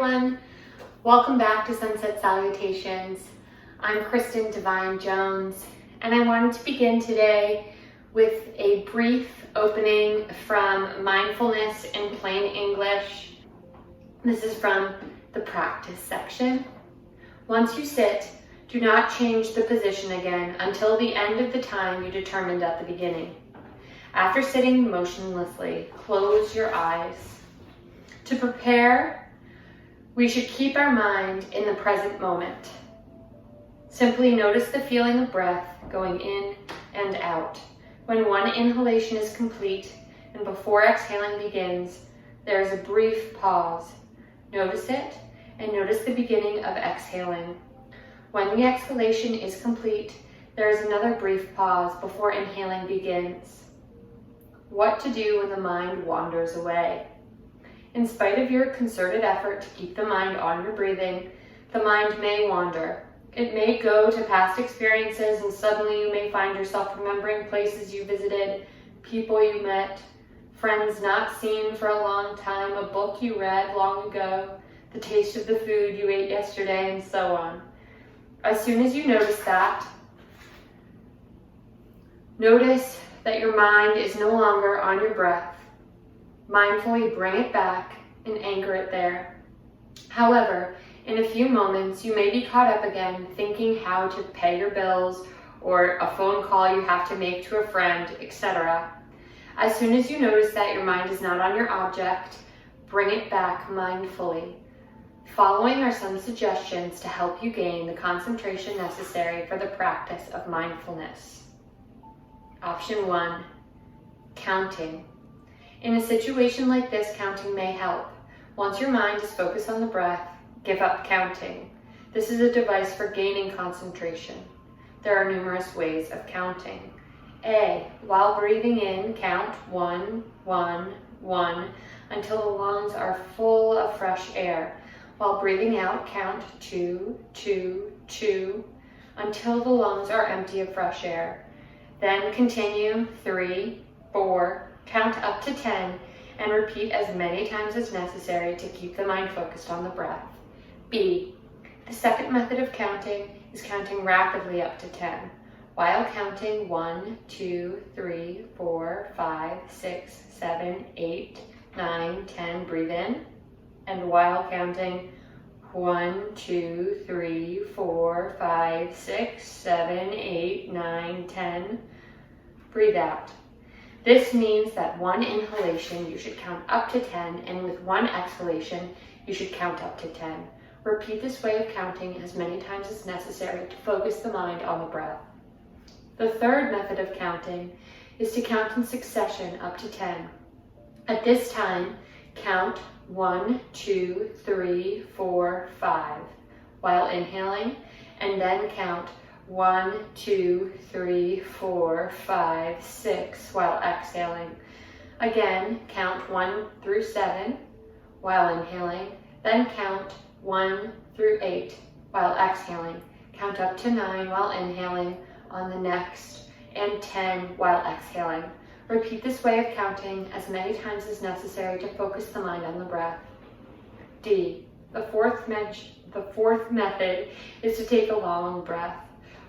everyone. Welcome back to Sunset Salutations. I'm Kristin Devine Jones, and I wanted to begin today with a brief opening from Mindfulness in Plain English. This is from the practice section. Once you sit, do not change the position again until the end of the time you determined at the beginning. After sitting motionlessly, close your eyes. To prepare, we should keep our mind in the present moment. Simply notice the feeling of breath going in and out. When one inhalation is complete and before exhaling begins, there is a brief pause. Notice it and notice the beginning of exhaling. When the exhalation is complete, there is another brief pause before inhaling begins. What to do when the mind wanders away? In spite of your concerted effort to keep the mind on your breathing, the mind may wander. It may go to past experiences, and suddenly you may find yourself remembering places you visited, people you met, friends not seen for a long time, a book you read long ago, the taste of the food you ate yesterday, and so on. As soon as you notice that, notice that your mind is no longer on your breath. Mindfully bring it back and anchor it there. However, in a few moments, you may be caught up again thinking how to pay your bills or a phone call you have to make to a friend, etc. As soon as you notice that your mind is not on your object, bring it back mindfully. Following are some suggestions to help you gain the concentration necessary for the practice of mindfulness. Option 1, counting. In a situation like this, counting may help. Once your mind is focused on the breath, give up counting. This is a device for gaining concentration. There are numerous ways of counting. A, while breathing in, count 1, 1, 1 until the lungs are full of fresh air. While breathing out, count 2, 2, 2 until the lungs are empty of fresh air. Then continue 3, 4, count up to 10 and repeat as many times as necessary to keep the mind focused on the breath. B, the second method of counting is counting rapidly up to 10. While counting 1, 2, 3, 4, 5, 6, 7, 8, 9, 10, breathe in. And while counting 1, 2, 3, 4, 5, 6, 7, 8, 9, 10, breathe out. This means that one inhalation you should count up to 10, and with one exhalation you should count up to 10. Repeat this way of counting as many times as necessary to focus the mind on the breath. The third method of counting is to count in succession up to 10. At this time, count 1, 2, 3, 4, 5 while inhaling, and then count 1, 2, 3, 4, 5, 6 while exhaling. Again, count 1 through 7 while inhaling, then count 1 through 8 while exhaling. Count up to 9 while inhaling on the next, and 10 while exhaling. Repeat this way of counting as many times as necessary to focus the mind on the breath. D, the fourth method is to take a long breath.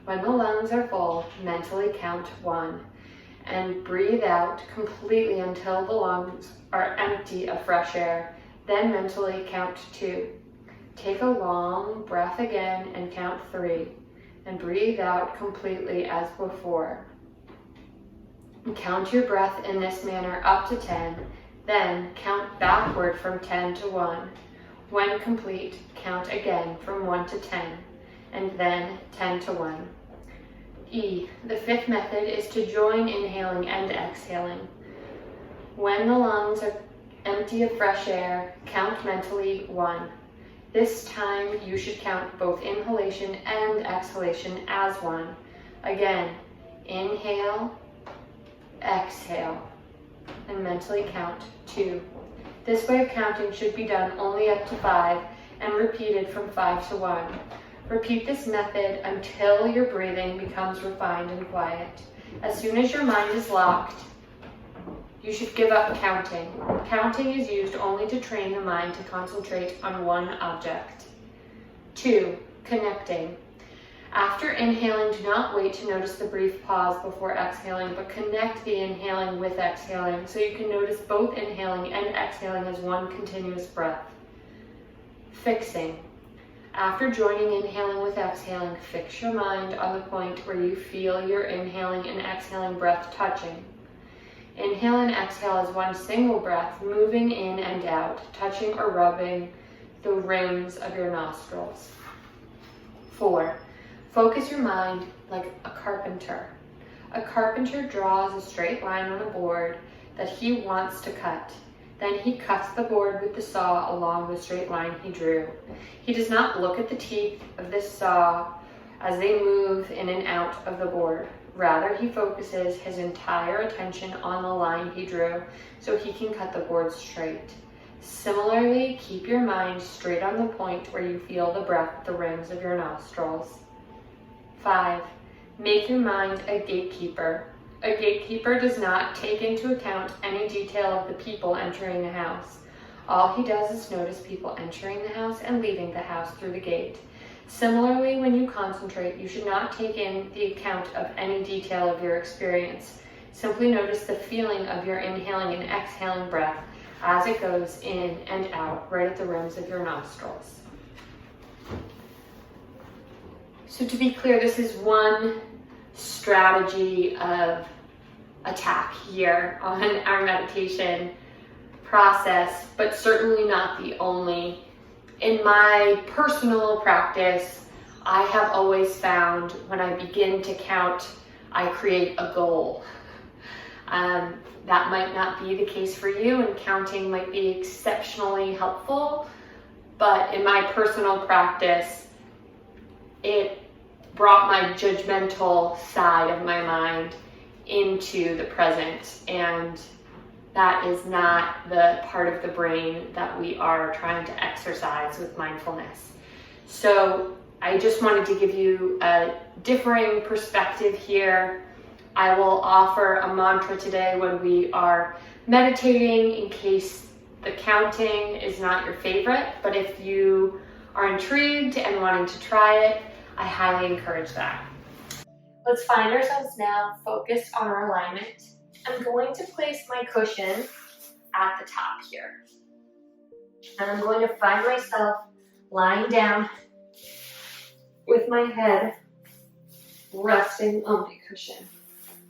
When the lungs are full, mentally count 1 and breathe out completely until the lungs are empty of fresh air. Then mentally count 2. Take a long breath again and count 3 and breathe out completely as before. Count your breath in this manner up to 10, then count backward from 10 to 1. When complete, count again from 1 to 10, and then 10 to 1. E, the fifth method is to join inhaling and exhaling. When the lungs are empty of fresh air, count mentally 1. This time you should count both inhalation and exhalation as 1. Again, inhale, exhale, and mentally count 2. This way of counting should be done only up to 5 and repeated from 5 to 1. Repeat this method until your breathing becomes refined and quiet. As soon as your mind is locked, You should give up counting. Counting is used only to train the mind to concentrate on one object. 2. Connecting. After inhaling, do not wait to notice the brief pause before exhaling, but connect the inhaling with exhaling so you can notice both inhaling and exhaling as one continuous breath. Fixing. After joining inhaling with exhaling, fix your mind on the point where you feel your inhaling and exhaling breath touching. Inhale and exhale as one single breath, moving in and out, touching or rubbing the rims of your nostrils. 4. Focus your mind like a carpenter. A carpenter draws a straight line on a board that he wants to cut. Then he cuts the board with the saw along the straight line he drew. He does not look at the teeth of this saw as they move in and out of the board. Rather, he focuses his entire attention on the line he drew so he can cut the board straight. Similarly, keep your mind straight on the point where you feel the breath at the rims of your nostrils. 5. Make your mind a gatekeeper. A gatekeeper does not take into account any detail of the people entering the house. All he does is notice people entering the house and leaving the house through the gate. Similarly, when you concentrate, you should not take in the account of any detail of your experience. Simply notice the feeling of your inhaling and exhaling breath as it goes in and out right at the rims of your nostrils. So to be clear, this is one strategy of attack here on our meditation process, but certainly not the only. In my personal practice, I have always found when I begin to count, I create a goal. That might not be the case for you, and counting might be exceptionally helpful, but in my personal practice, it brought my judgmental side of my mind into the present, and that is not the part of the brain that we are trying to exercise with mindfulness. So I just wanted to give you a differing perspective here. I will offer a mantra today when we are meditating in case the counting is not your favorite, but if you are intrigued and wanting to try it, I highly encourage that. Let's find ourselves now focused on our alignment. I'm going to place my cushion at the top here. And I'm going to find myself lying down with my head resting on my cushion.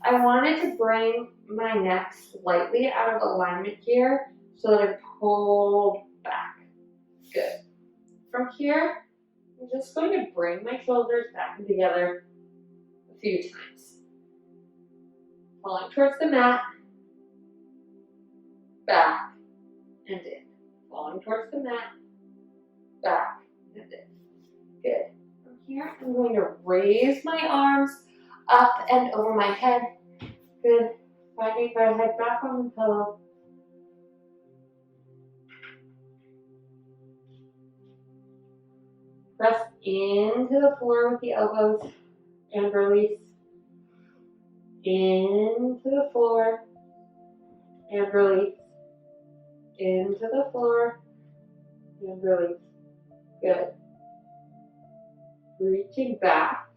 I wanted to bring my neck slightly out of alignment here so that I pulled back. Good. From here, I'm just going to bring my shoulders back and together a few times. Falling towards the mat, back and in. Falling towards the mat, back and in. Good. From here, I'm going to raise my arms up and over my head. Good. Finding my head back on the pillow. Press into the floor with the elbows and release. Into the floor and release. Into the floor and release. Good. Reaching back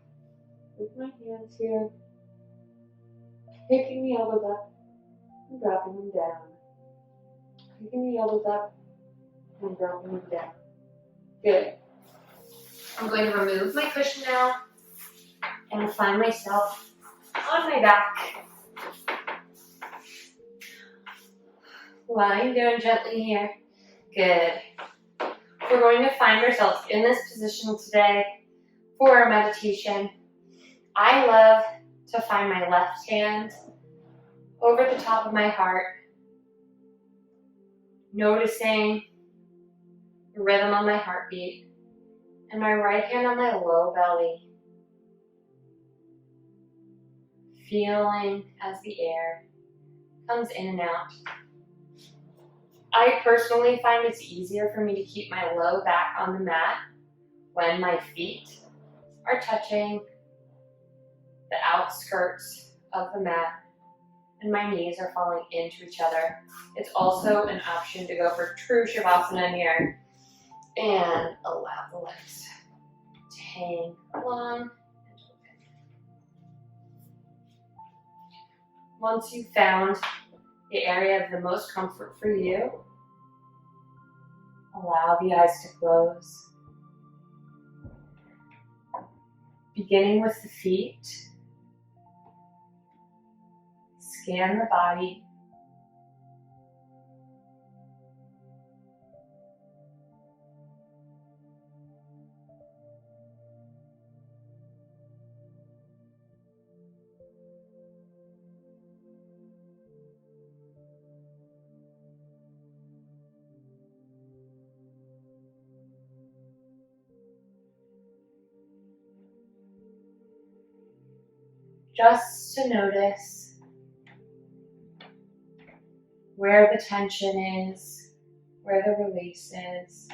with my hands here. Picking the elbows up and dropping them down. Picking the elbows up and dropping them down. Good. I'm going to remove my cushion now and find myself on my back. Lying down gently here. Good. We're going to find ourselves in this position today for our meditation. I love to find my left hand over the top of my heart, noticing the rhythm of my heartbeat, and my right hand on my low belly, feeling as the air comes in and out. I personally find it's easier for me to keep my low back on the mat when my feet are touching the outskirts of the mat and my knees are falling into each other. It's also an option to go for true Shavasana here and allow the legs to hang long and open. Once you've found the area of the most comfort for you, allow the eyes to close. Beginning with the feet, scan the body. Just to notice where the tension is, where the release is,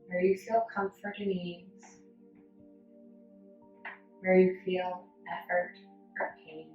where you feel comfort and ease, where you feel effort or pain.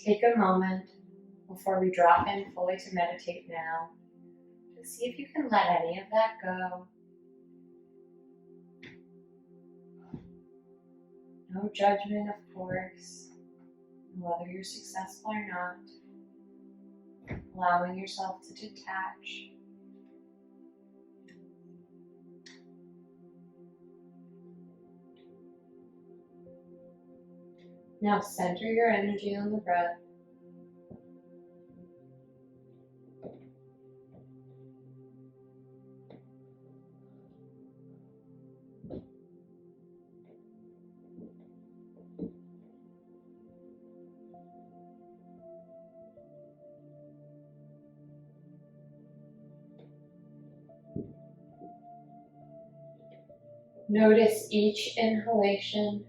Take a moment before we drop in fully to meditate now to see if you can let any of that go. No judgment, of course, on whether you're successful or not. Allowing yourself to detach. Now center your energy on the breath. Notice each inhalation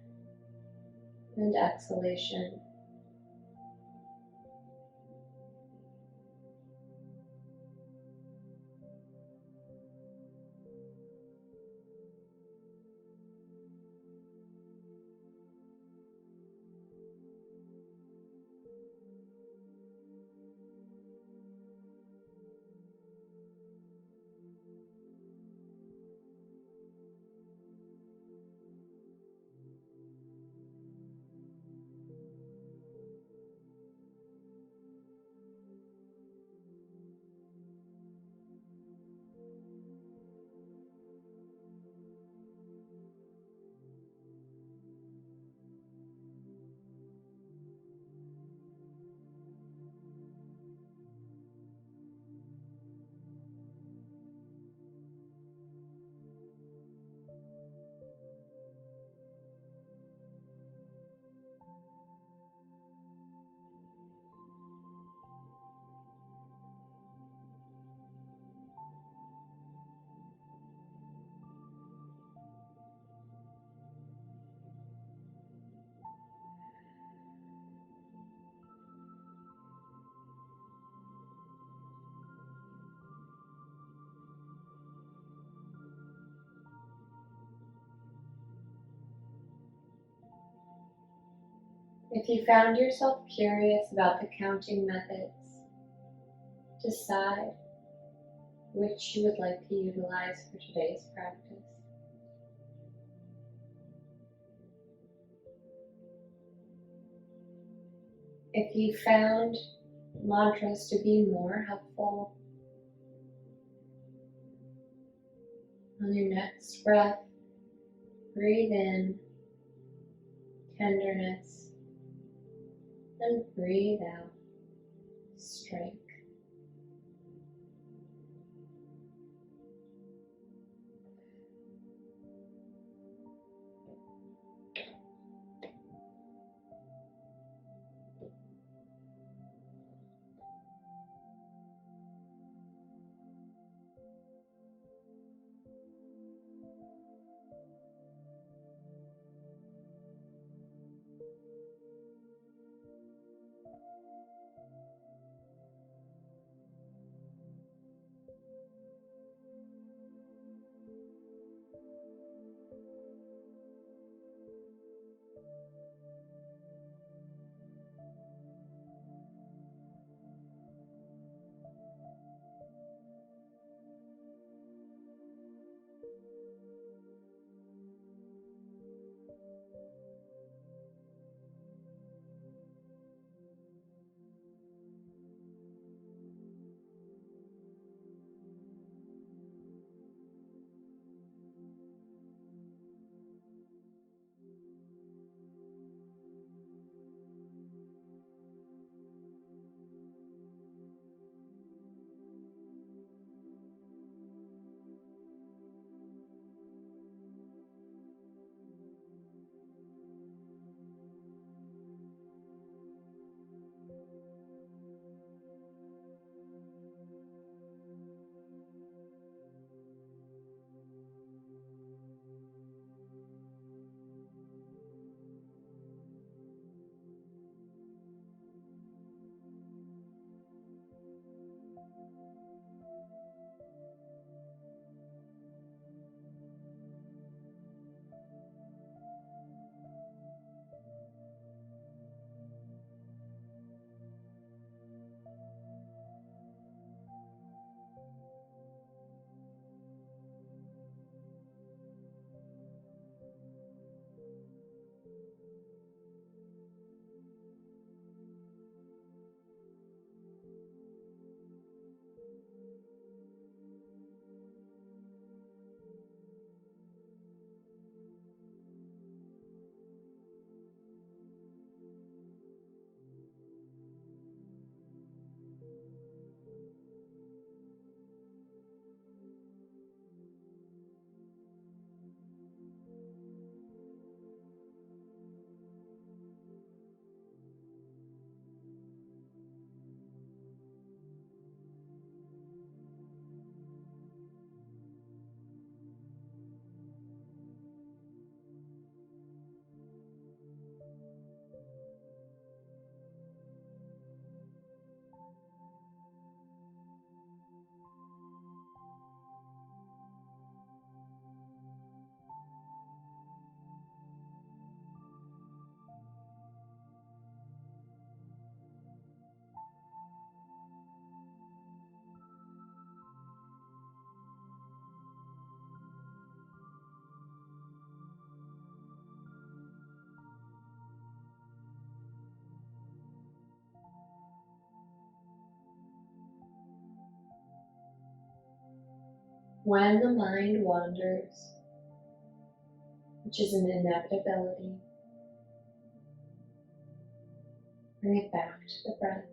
and exhalation. If you found yourself curious about the counting methods, decide which you would like to utilize for today's practice. If you found mantras to be more helpful on your next breath, Breathe in tenderness and breathe out strength. When the mind wanders, which is an inevitability, bring it back to the breath.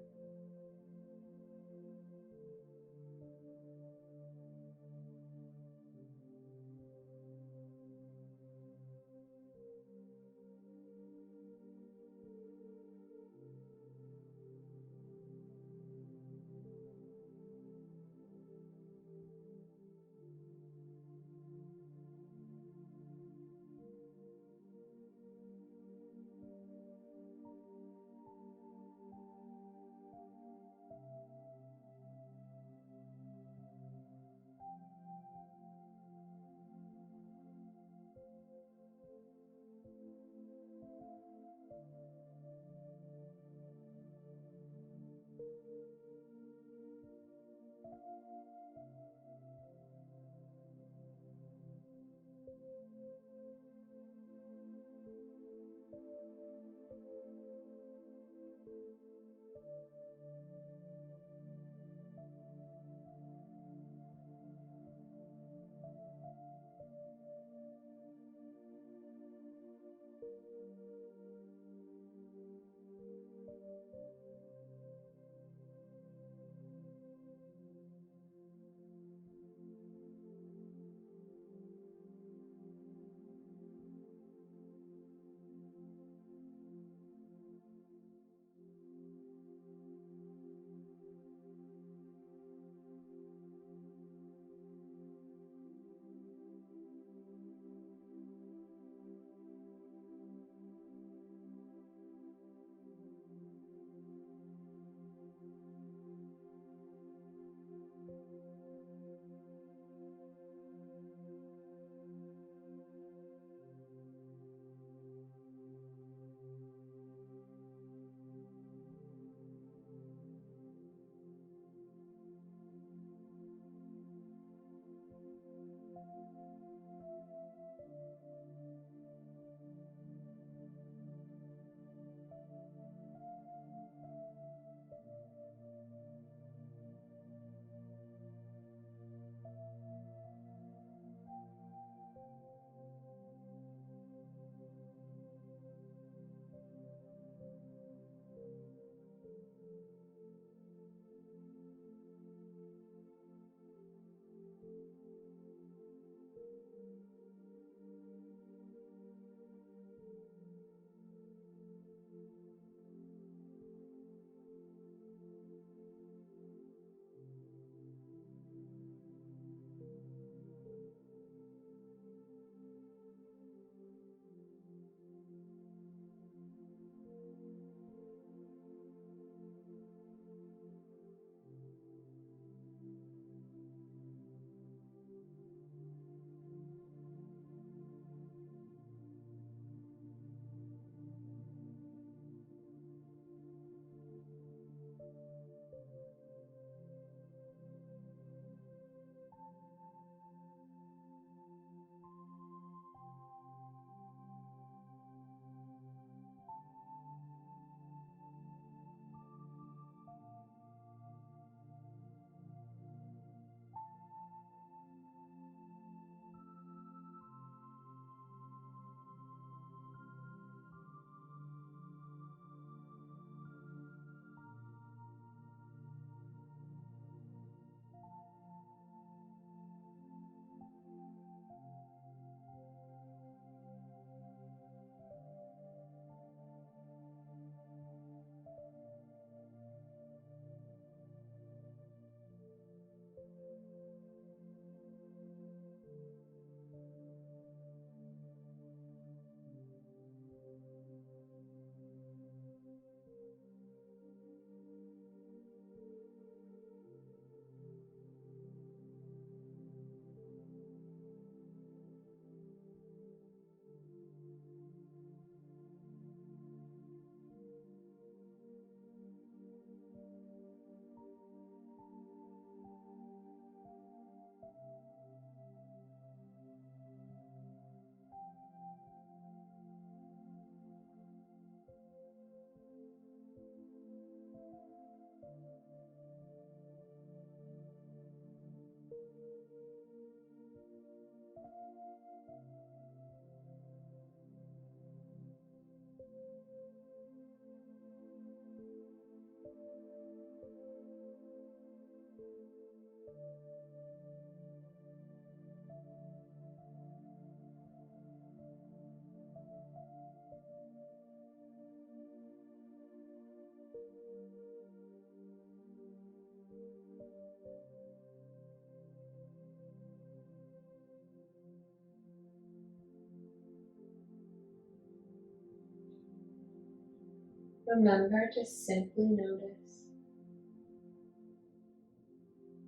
remember to simply notice.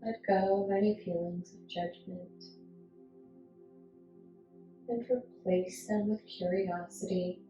Let go of any feelings of judgment and replace them with curiosity.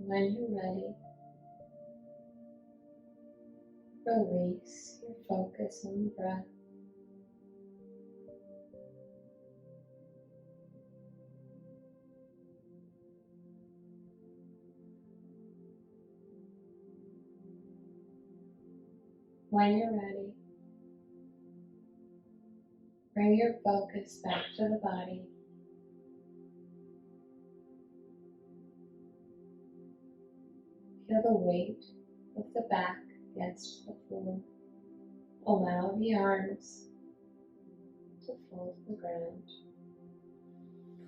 When you're ready, release your focus on the breath. When you're ready, bring your focus back to the body. Feel the weight of the back against the floor. Allow the arms to fall to the ground.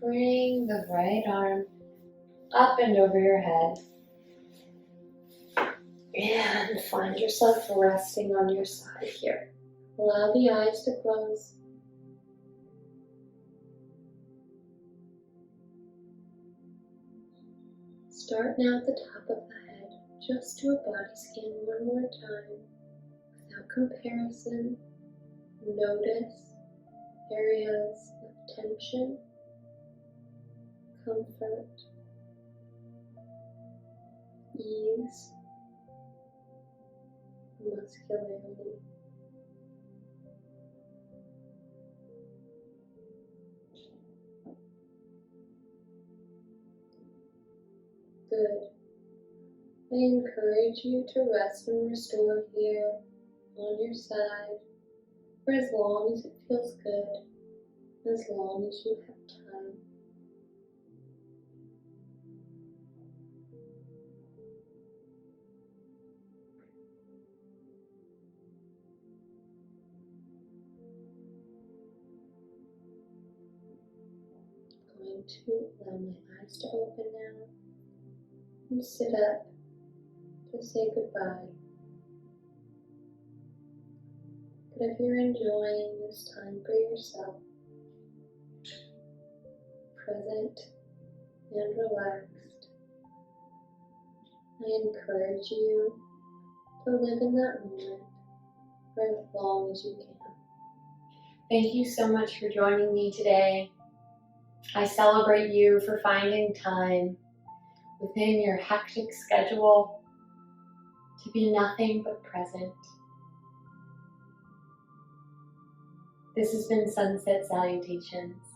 Bring the right arm up and over your head. And find yourself resting on your side here. Allow the eyes to close. Start now at the top of the head. Just do a body scan one more time. Without comparison, notice areas of tension, comfort, ease and muscularity. Good. I encourage you to rest and restore here on your side for as long as it feels good, as long as you have time. I'm going to allow my eyes to open now and sit up to say goodbye. But if you're enjoying this time for yourself, present and relaxed, I encourage you to live in that moment for as long as you can. Thank you so much for joining me today. I celebrate you for finding time within your hectic schedule to be nothing but present. This has been Sunset Salutations.